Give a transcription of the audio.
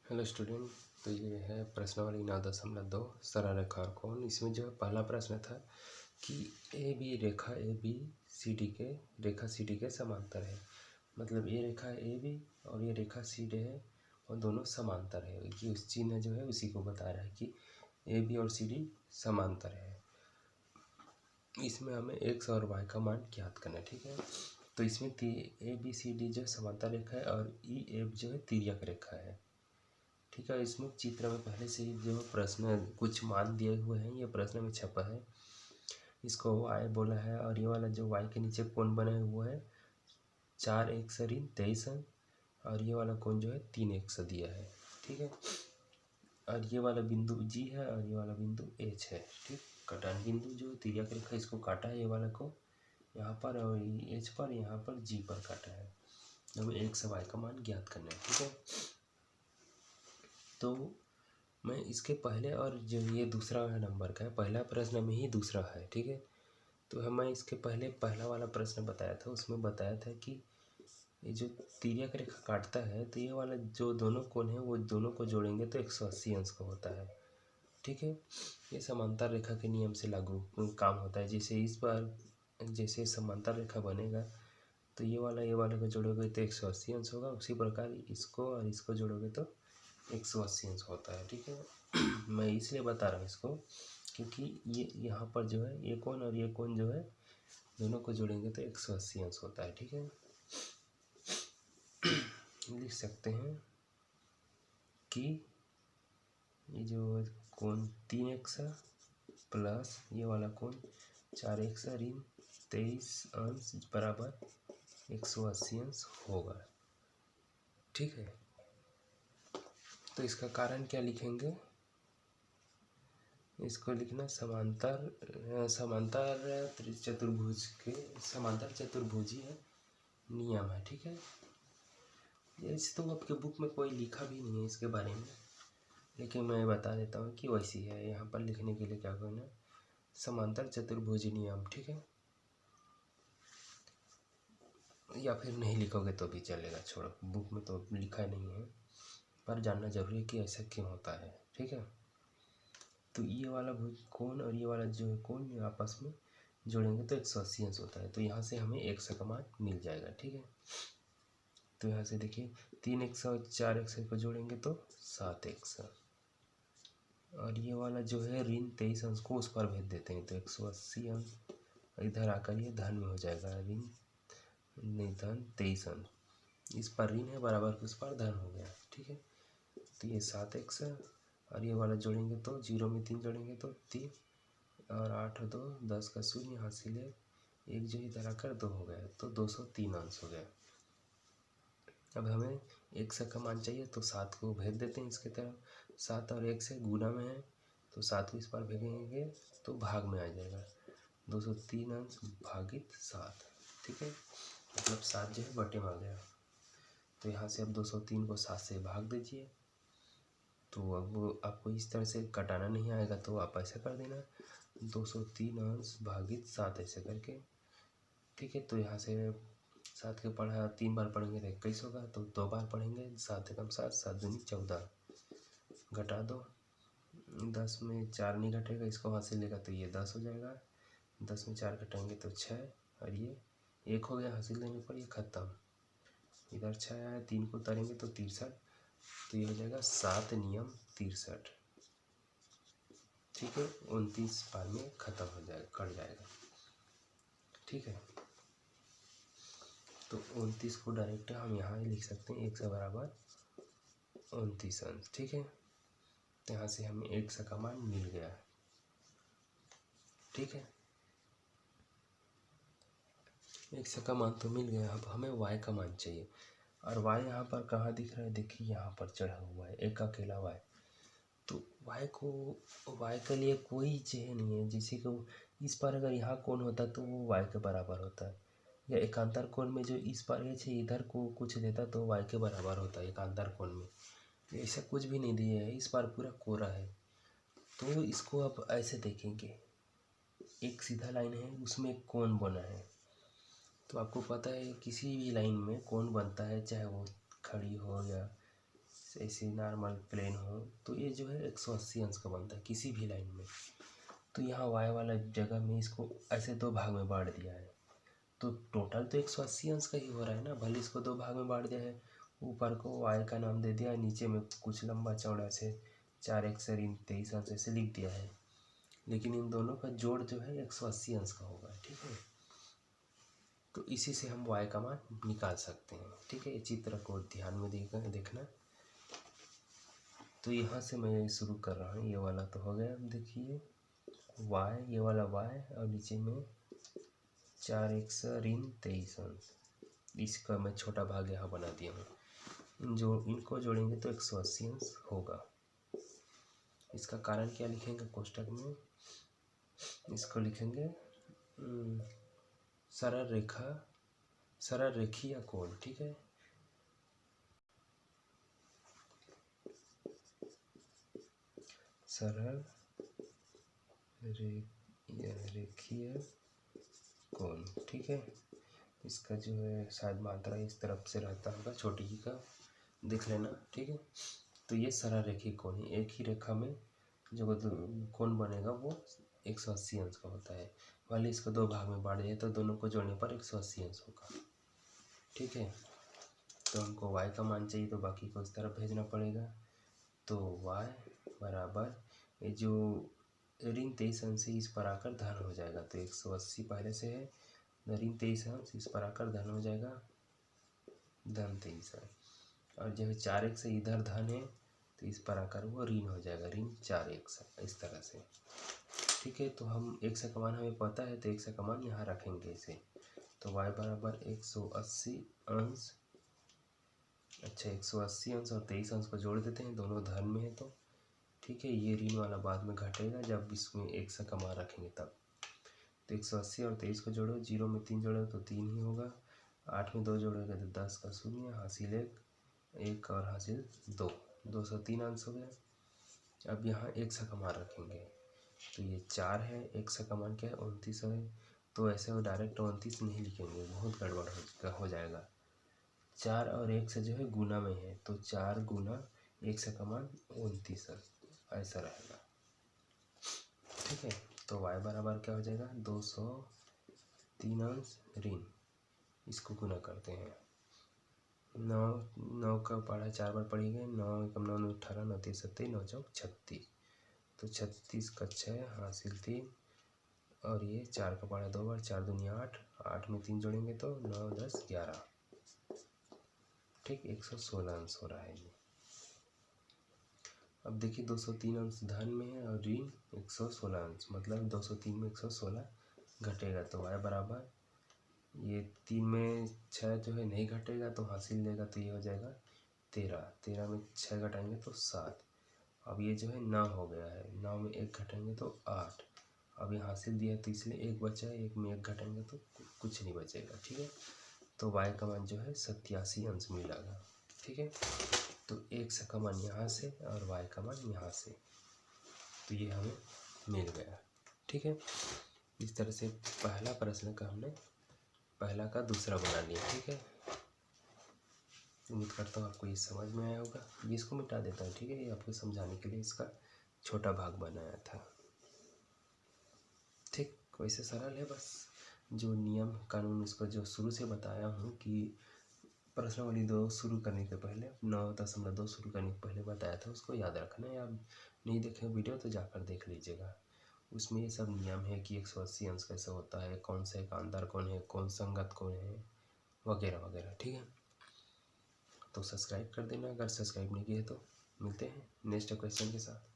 Hello student. तो ये है प्रश्नावली 9.2 सरल रेखा और कोण। इसमें जो है पहला प्रश्न था कि ए बी रेखा ए बी सी डी के रेखा सी डी के समांतर है। मतलब ये रेखा ए बी और ये रेखा सी डी है और दोनों समांतर है। ये उस चिन्ह जो है उसी को बता रहा है कि ए बी और सी डी समांतर है। इसमें हमें एक्स और वाई का मान ज्ञात करना है। ठीक है, तो इसमें ए बी सी डी जो समांतर रेखा है और ई एफ जो है तिर्यक रेखा है। ठीक है, इसमें चित्र में पहले से ही जो प्रश्न कुछ मान दिए हुए हैं, ये प्रश्न में छपा है। इसको y बोला है और ये वाला जो y के नीचे कोण बना हुआ है 4x ऋण 23 अंक और ये वाला कोण जो है 3x दिया है। ठीक है, और ये वाला बिंदु G है और ये वाला बिंदु H है। ठीक, कटान बिंदु जो तिर्यक रेखा इसको काटा है, ये वाला को यहाँ पर और H पर, यहाँ पर G पर काटा है। हमें x y का मान ज्ञात करना है। ठीक है, तो मैं इसके पहले और जो ये दूसरा नंबर का है, पहला प्रश्न में ही दूसरा है। ठीक है, तो हमें इसके पहले पहला वाला प्रश्न बताया था, उसमें बताया था कि ये जो तिर्यक रेखा काटता है तो ये वाला जो दोनों कोण है वो दोनों को जोड़ेंगे तो 180 अंश का होता है। ठीक है, ये समांतर रेखा के नियम से लागू काम होता है। जैसे इस बार जैसे समांतर रेखा बनेगा तो ये वाला को जोड़ोगे तो 180 अंश होगा, उसी प्रकार इसको और इसको जोड़ोगे तो 180 अंश होता है। ठीक है, मैं इसलिए बता रहा हूँ इसको क्योंकि ये यहाँ पर जो है ये कोण और ये कोण जो है दोनों को जोड़ेंगे तो 180 अंश होता है। ठीक है, लिख सकते हैं कि ये जो कोण 3x प्लस ये वाला कोण 4x ऋण 23 अंश बराबर 180 अंश होगा। ठीक है, तो इसका कारण क्या लिखेंगे, इसको लिखना समांतर चतुर्भुज के समांतर चतुर्भुजीय नियम है। ठीक है, इस तो आपके बुक में कोई लिखा भी नहीं है इसके बारे में, लेकिन मैं बता देता हूँ कि वैसी है। यहाँ पर लिखने के लिए क्या करना है, समांतर चतुर्भुज नियम। ठीक है, या फिर नहीं लिखोगे तो भी चलेगा, छोड़ो, बुक में तो लिखा नहीं है, पर जानना जरूरी है कि ऐसा क्यों होता है। ठीक है, तो ये वाला कोण और ये वाला जो है कोण आपस में जोड़ेंगे तो 180 अंश होता है। तो यहाँ से हमें x का मान मिल जाएगा। ठीक है, तो यहाँ से देखिए 3x और 4x को जोड़ेंगे तो 7x और ये वाला जो है ऋण 23 अंश को उस पर भेज देते हैं तो 180 अंश इधर आकर ये धन में हो जाएगा, ऋण नहीं धन 23 अंश, इस पर ऋण है बराबर उस पर धन हो गया। ठीक है, तो ये 7x और ये वाला जोड़ेंगे तो 0 में 3 जोड़ेंगे तो 3 और 8 और 2 10 का शून्य, यहाँ से ले एक जो इधर आकर 2 हो गया तो 203 अंश हो गया। अब हमें x का मान चाहिए तो 7 को भेज देते हैं इसके तरफ, 7 और 1 से गुना में है तो 7 को इस पर भेजेंगे तो भाग में आ जाएगा 203 अंश भागित 7। ठीक है, मतलब 7 जो है बटे में आ गया। तो यहाँ से अब 203 को 7 से भाग दीजिए, तो अब आपको इस तरह से कटाना नहीं आएगा तो आप ऐसा कर देना 203 अंश भागित 7 ऐसे करके। ठीक है, तो यहाँ से 7 के पढ़ा 3 बार पढ़ेंगे तो 21 होगा, तो 2 बार पढ़ेंगे 7 एकम 7 7 दूनी 14, घटा दो 10 में 4 नहीं घटेगा, इसको वहाँ से लेगा तो ये 10 हो जाएगा, 10 में 4 घटाएंगे तो 6 और ये 1 हो गया, हासिल लेने पर ये खत्म, इधर 6 आया, 3 को उतारेंगे तो 63, तो ये हो जाएगा 7 नियम 63। ठीक है, 29 बार में खत्म हो जाएगा, कट जाएगा। ठीक है, तो 29 को डायरेक्ट हम यहाँ ही लिख सकते हैं, 1 बराबर 29 अंश। ठीक है, तो यहाँ से हमें x का मान मिल गया। ठीक है, x का मान तो मिल गया, अब हमें y का मान चाहिए और y यहाँ पर कहाँ दिख रहा है, देखिए यहाँ पर चढ़ा हुआ है एक अकेला y। तो y के लिए कोई चेह नहीं है, जैसे कि इस पर अगर यहाँ कोण होता तो वो y के बराबर होता है, या एकांतर कोण में जो इस पर h है इधर को कुछ देता तो y के बराबर होता है एकांतर कोण में। ऐसा कुछ भी नहीं दिया है, इस पर पूरा कोरा है। तो इसको अब ऐसे देखेंगे, एक सीधा लाइन है उसमें एक कोण बना है, तो आपको पता है किसी भी लाइन में कोण बनता है, चाहे वो खड़ी हो या ऐसे नॉर्मल प्लेन हो तो ये जो है 180 अंश का बनता है किसी भी लाइन में। तो यहाँ y वाला जगह में इसको ऐसे दो भाग में बांट दिया है, तो टोटल तो 180 अंश का ही हो रहा है ना, भले इसको दो भाग में बांट दिया है। ऊपर को y का नाम दे दिया है, नीचे में कुछ लंबा चौड़ा से 4x ऋण 23 अंश ऐसे लिख दिया है, लेकिन इन दोनों का जोड़ जो है 180 अंश का होगा। ठीक है, तो इसी से हम y का मान निकाल सकते हैं। ठीक है, ये चित्र को ध्यान में देखना। तो यहाँ से मैं शुरू कर रहा हूँ, ये वाला तो हो गया। अब देखिए y, ये वाला y और नीचे में 4x ऋण 23 अंश, इसका मैं छोटा भाग यहाँ बना दिया हूँ। इनको जोड़ेंगे तो 180 अंश होगा। इसका कारण क्या लिखेंगे कोष्टक में, इसको लिखेंगे सरल रेखा, सरल रेखीय कोण। ठीक है, सरल रेखीय कोण। ठीक है, इसका जो है शायद मात्रा इस तरफ से रहता होगा, छोटी ही का देख लेना। ठीक है, तो ये सरल रेखीय कोण है, एक ही रेखा में जो कोण बनेगा वो 180 अंश का होता है। वाले इसको दो भाग में बांट दिया तो दोनों को जोड़ने पर 180 अंश होगा। ठीक है, तो हमको y का मान चाहिए तो बाकी को इस तरफ भेजना पड़ेगा। तो y बराबर ये जो ऋण 23 अंश से इस पर आकर धन हो जाएगा, तो 180 पहले से है, ऋण 23 अंश इस पर आकर धन हो जाएगा, धन 23 अंश। और जब 4x से इधर धन है तो इस पर आकर वो ऋण हो जाएगा, ऋण 4x इस तरह से। ठीक है, तो हम x का मान हमें पता है तो x का मान यहाँ रखेंगे इसे। तो y बराबर 180 अंश, अच्छा 180 अंश और 23 अंश को जोड़ देते हैं, दोनों धन में है तो ठीक है। ये ऋण वाला बाद में घटेगा जब इसमें x का मान रखेंगे तब। तो 180 और 23 को जोड़ो, 0 में 3 जोड़ो तो 3 ही होगा, 8 में 2 जोड़ोगे तो 10 का शून्य, हासिल 1 और हासिल 2, 203 अंश हो गया। अब यहाँ x का मान रखेंगे तो ये 4 है, x का मान क्या है 29 है, तो ऐसे वो डायरेक्ट 29 नहीं लिखेंगे, बहुत गड़बड़ हो जाएगा। 4 और 1 से जो है गुना में है, तो 4 गुना x का मान 29 ऐसा रहेगा। ठीक है, तो y बराबर क्या हो जाएगा 203 अंश ऋण, इसको गुना करते हैं। 9 का पढ़ा 4 बार पढ़ी गए, 9 एकम 9 18 9 3 27 9 चौक 36, तो 36 का 6 हासिल 3, और ये 4 का पढ़ा 2 बार, 4 दूनी 8, 8 में 3 जोड़ेंगे तो 9 10 11। ठीक, 116 अंश हो रहा है ये। अब देखिए 203 अंश धन में है और ऋण 116 अंश, मतलब 203 में 116 घटेगा, तो y बराबर ये 3 में 6 जो है नहीं घटेगा तो हासिल लेगा, तो ये हो जाएगा 13, 13 में 6 घटाएंगे तो 7। अब ये जो है 9 हो गया है, 9 में 1 घटाएंगे तो 8। अब ये हासिल दिया है तो इसलिए 1 बचा है, 1 में 1 घटाएंगे तो कुछ नहीं बचेगा। ठीक है, तो y का मान जो है 87 अंश मिलेगा। ठीक है, तो x का मान यहाँ से और y का मान यहाँ से, तो ये हमें मिल गया। ठीक है, इस तरह से पहला प्रश्न का हमने पहला का दूसरा बना लिया। ठीक है, उम्मीद करता हूँ आपको ये समझ में आया होगा। ये इसको मिटा देता हूँ। ठीक है, ये आपको समझाने के लिए इसका छोटा भाग बनाया था। ठीक, वैसे सरल है, बस जो नियम कानून इसको जो शुरू से बताया हूँ कि प्रश्नावली 2 शुरू करने के पहले 9.2 शुरू करने के पहले बताया था, उसको याद रखना है। आप नहीं देखें वीडियो तो जाकर देख लीजिएगा, उसमें ये सब नियम है कि 180 अंश कैसे होता है, कौन सा एकांतर कोण है, कौन संगत कोण है, वगैरह वगैरह। ठीक है, तो सब्सक्राइब कर देना अगर सब्सक्राइब नहीं किए तो। मिलते हैं नेक्स्ट क्वेश्चन के साथ।